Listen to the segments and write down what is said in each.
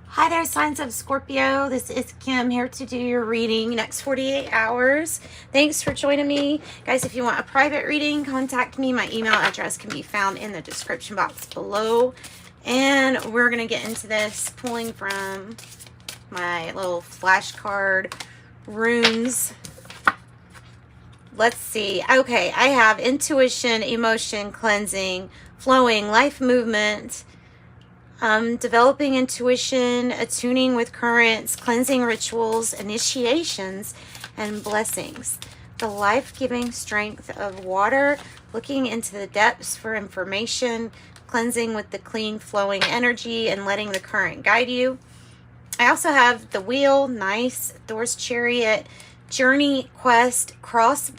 Hi there, signs of Scorpio. This is Kim here to do your reading next 48 hours. Thanks for joining me. Guys, if you want a private reading, contact me. My email address can be found in the description box below. And we're going to get into this pulling from my little flashcard runes. Let's see. Okay, I have intuition, emotion, cleansing, flowing, life movement, developing intuition, attuning with currents, cleansing rituals, initiations, and blessings. The life-giving strength of water, looking into the depths for information, cleansing with the clean flowing energy, and letting the current guide you. I also have the wheel, nice, Thor's chariot, journey, quest, crossroads.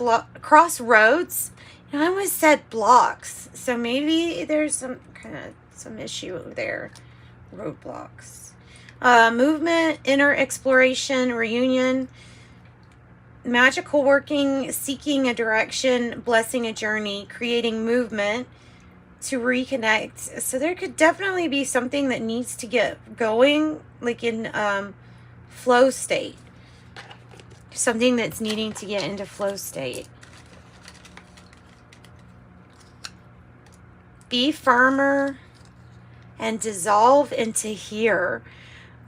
You know, I almost said blocks, so maybe there's some issue there. Roadblocks. Movement, inner exploration, reunion, magical working, seeking a direction, blessing a journey, creating movement to reconnect. So there could definitely be something that needs to get going, like in flow state. Something that's needing to get into flow state. Be firmer and dissolve into here.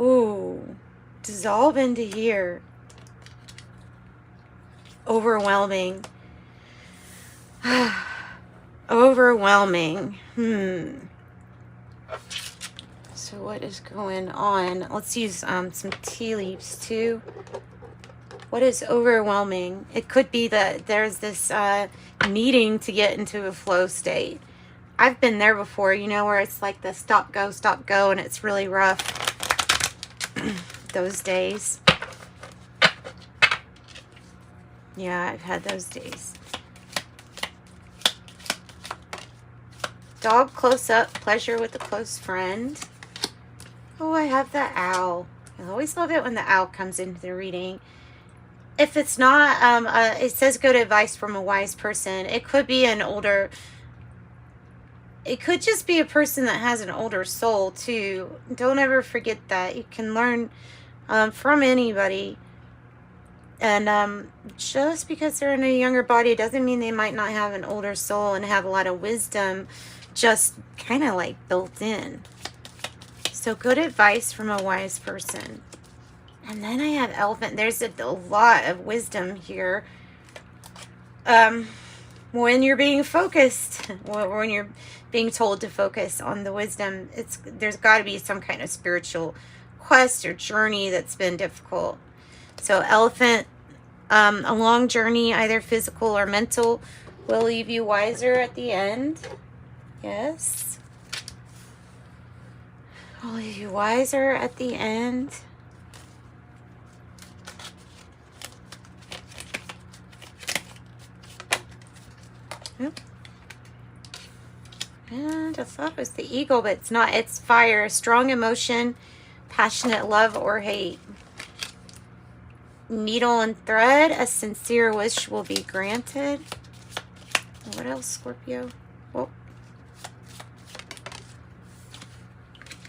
Ooh, dissolve into here. Overwhelming. Overwhelming. So what is going on? Let's use some tea leaves too. What is overwhelming? It could be that there's this needing to get into a flow state. I've been there before, you know, where it's like the stop, go, and it's really rough. Those days. Yeah, I've had those days. Dog close up, pleasure with a close friend. Oh, I have the owl. I always love it when the owl comes into the reading. If it's not, it says good advice from a wise person. It could be an older... It could just be a person that has an older soul, too. Don't ever forget that. You can learn from anybody. And just because they're in a younger body doesn't mean they might not have an older soul and have a lot of wisdom just kind of like built in. So good advice from a wise person. And then I have elephant. There's a lot of wisdom here. When you're being focused, when you're being told to focus on the wisdom, there's got to be some kind of spiritual quest or journey that's been difficult. So elephant, a long journey, either physical or mental, will leave you wiser at the end. Yes. Will leave you wiser at the end. Yep. And I thought it was the eagle, but it's not. It's fire, strong emotion, passionate love or hate. Needle and thread, a sincere wish will be granted. What else, Scorpio? Whoa.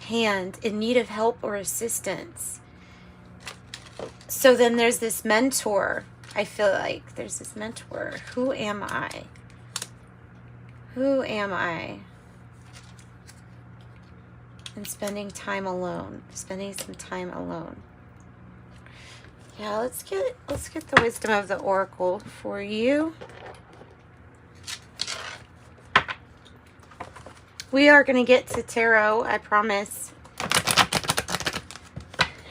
Hand, in need of help or assistance. So then there's this mentor. I feel like there's this mentor. Who am I? Who am I? And spending time alone. Spending some time alone. Yeah, let's get the wisdom of the oracle for you. We are going to get to tarot, I promise.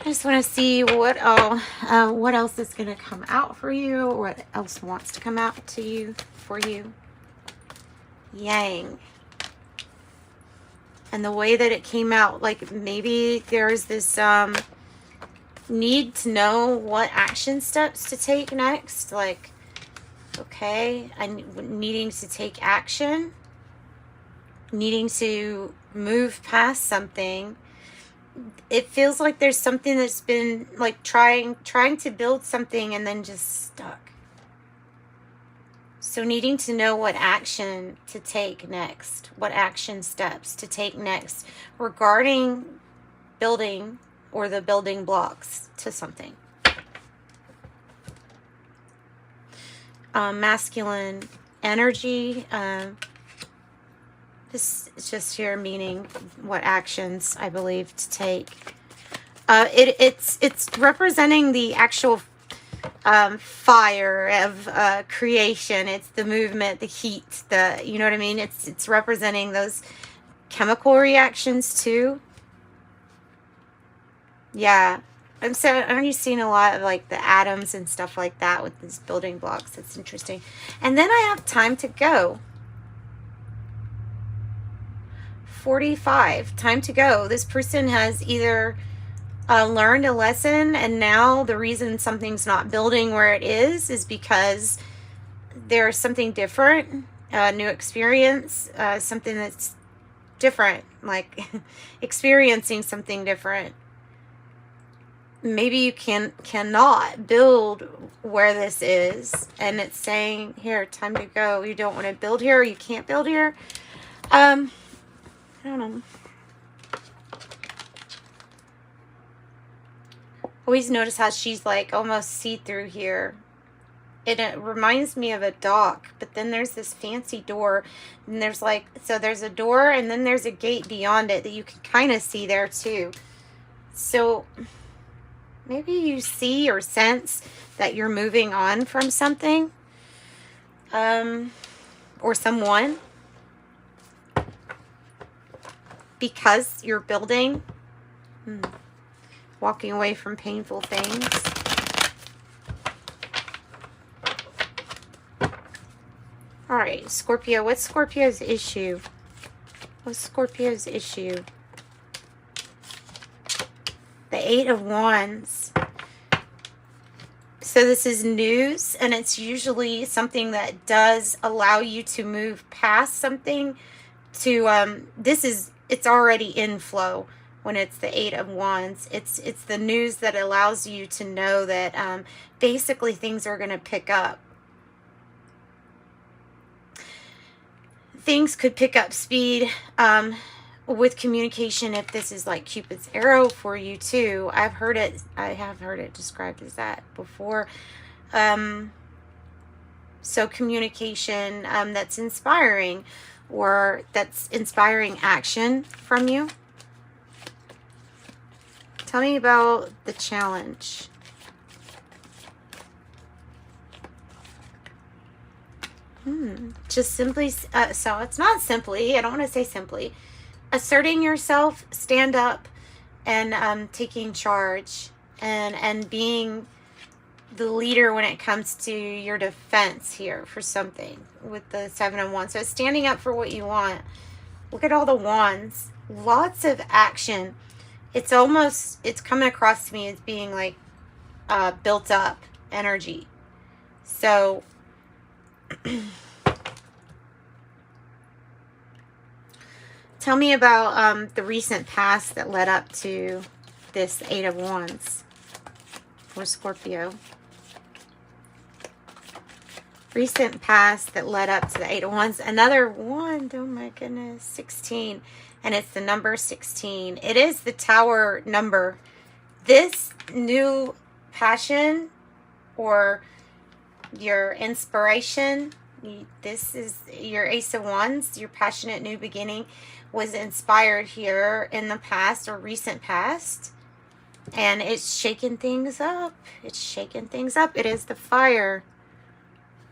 I just want to see what else is going to come out for you, or what else wants to come out to you for you. Yang. And the way that it came out, like maybe there's this need to know what action steps to take next. Like, okay, needing to take action, needing to move past something. It feels like there's something that's been like trying to build something and then just stuck. So needing to know what action to take next, what action steps to take next regarding building or the building blocks to something. Masculine energy. This is just here meaning what actions I believe to take. It's representing the actual fire of creation. It's the movement, the heat, you know what I mean? It's representing those chemical reactions too. Yeah. Aren't you seeing a lot of like the atoms and stuff like that with these building blocks? It's interesting. And then I have time to go. 45, time to go. This person has either learned a lesson, and now the reason something's not building where it is because there's something different, new experience, something that's different, like experiencing something different. Maybe you cannot build where this is, and it's saying, here, time to go. You don't want to build here, or you can't build here. I don't know. Always notice how she's like almost see-through here. And it reminds me of a dock, but then there's this fancy door, and there's like, so there's a door, and then there's a gate beyond it that you can kind of see there too. So maybe you see or sense that you're moving on from something, or someone, because you're building, walking away from painful things. All right, Scorpio, what's Scorpio's issue? What's Scorpio's issue? The Eight of Wands. So this is news, and it's usually something that does allow you to move past something to, it's already in flow when it's the Eight of Wands. It's the news that allows you to know that basically things are going to pick up. Things could pick up speed with communication if this is like Cupid's arrow for you too. I have heard it described as that before. So communication that's inspiring, or that's inspiring action from you. Tell me about the challenge. Just simply, so it's not simply, I don't want to say simply, asserting yourself, stand up, and taking charge, and being the leader when it comes to your defense here for something with the Seven of Wands. So standing up for what you want. Look at all the wands. Lots of action. It's coming across to me as being like built up energy. So tell me about the recent past that led up to this Eight of Wands for Scorpio. Recent past that led up to the Eight of Wands. Another wand, oh my goodness, 16. And it's the number 16. It is the Tower number. This new passion or your inspiration, this is your Ace of Wands, your passionate new beginning, was inspired here in the past or recent past. And it's shaking things up. It's shaking things up. It is the fire.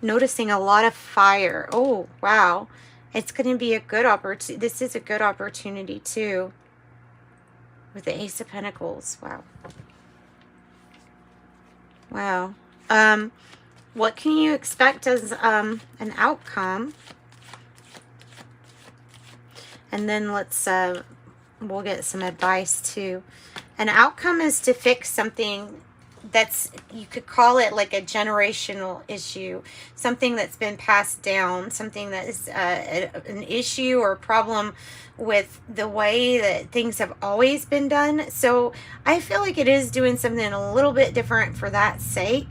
Noticing a lot of fire. Oh, wow. It's going to be a good opportunity. This is a good opportunity too. With the Ace of Pentacles. Wow. Wow. What can you expect as an outcome? And then we'll get some advice too. An outcome is to fix something that's, you could call it like a generational issue, something that's been passed down, something that is an issue or a problem with the way that things have always been done. So I feel like it is doing something a little bit different for that sake,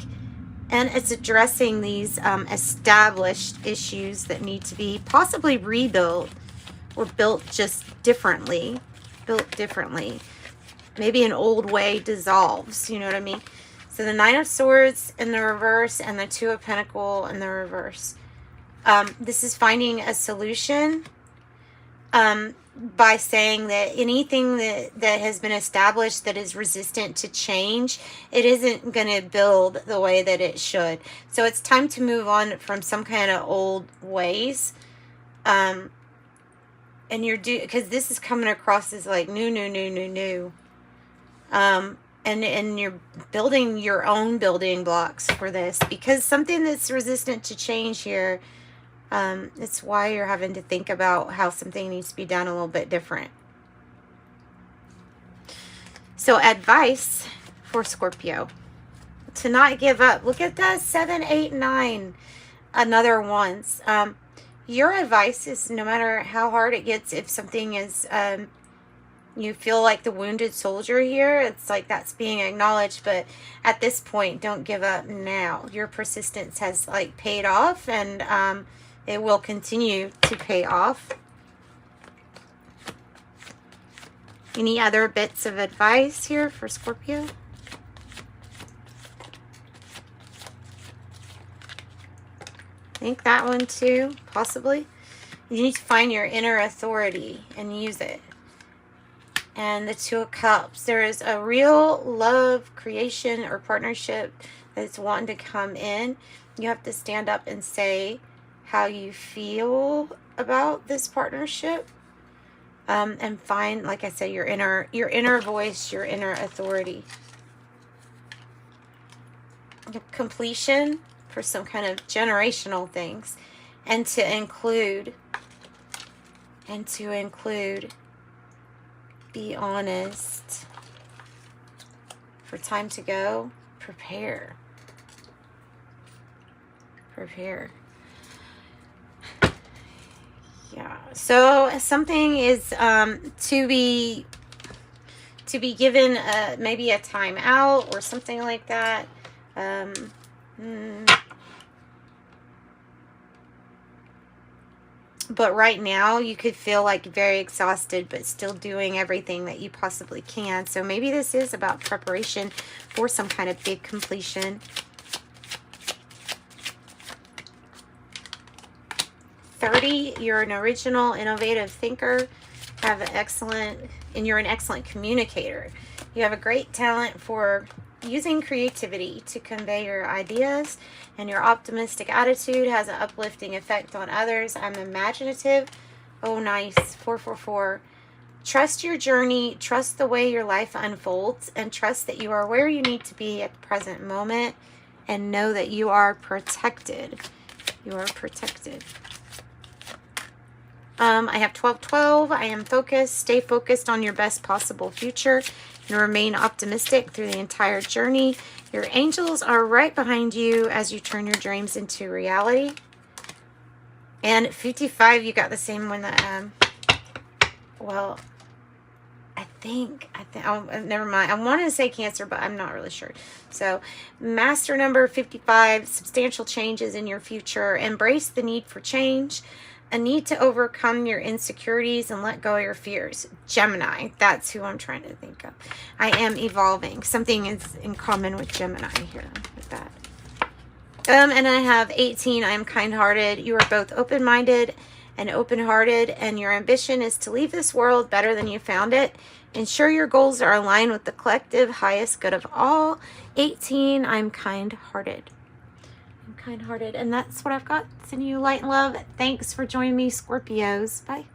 and it's addressing these established issues that need to be possibly rebuilt or built just differently, maybe an old way dissolves, you know what I mean? So the Nine of Swords in the reverse and the Two of Pentacles in the reverse. This is finding a solution by saying that anything that has been established that is resistant to change, it isn't going to build the way that it should. So it's time to move on from some kind of old ways. And you're because this is coming across as like new. And you're building your own building blocks for this, because something that's resistant to change here, it's why you're having to think about how something needs to be done a little bit different. So advice for Scorpio: to not give up. Look at that, 7, 8, 9, another ones. Your advice is, no matter how hard it gets, if something is, you feel like the wounded soldier here, it's like that's being acknowledged, but at this point, don't give up now. Your persistence has like paid off, and it will continue to pay off. Any other bits of advice here for Scorpio? I think that one too, possibly. You need to find your inner authority and use it. And the Two of Cups. There is a real love, creation, or partnership that's wanting to come in. You have to stand up and say how you feel about this partnership. And find, like I said, your inner voice, your inner authority. Completion for some kind of generational things. And to include, be honest. For time to go, prepare. Yeah, so something is to be given maybe a time out or something like that. But right now you could feel like very exhausted, but still doing everything that you possibly can. So maybe this is about preparation for some kind of big completion. 30, you're an original, innovative thinker, have an excellent, and you're an excellent communicator. You have a great talent for using creativity to convey your ideas, and your optimistic attitude has an uplifting effect on others. I'm imaginative. Oh, nice. 444. Trust your journey, trust the way your life unfolds, and trust that you are where you need to be at the present moment, and know that you are protected. You are protected. I have 1212. I am focused. Stay focused on your best possible future and remain optimistic through the entire journey. Your angels are right behind you as you turn your dreams into reality. And 55, you got the same one that, well, I think, oh, never mind. I wanted to say Cancer, but I'm not really sure. So, master number 55, substantial changes in your future. Embrace the need for change. A need to overcome your insecurities and let go of your fears. Gemini, that's who I'm trying to think of. I am evolving. Something is in common with Gemini here with that. And I have 18, I am kind-hearted. You are both open-minded and open-hearted, and your ambition is to leave this world better than you found it. Ensure your goals are aligned with the collective highest good of all. 18, I'm kind-hearted. And that's what I've got. Sending you light and love. Thanks for joining me, Scorpios. Bye.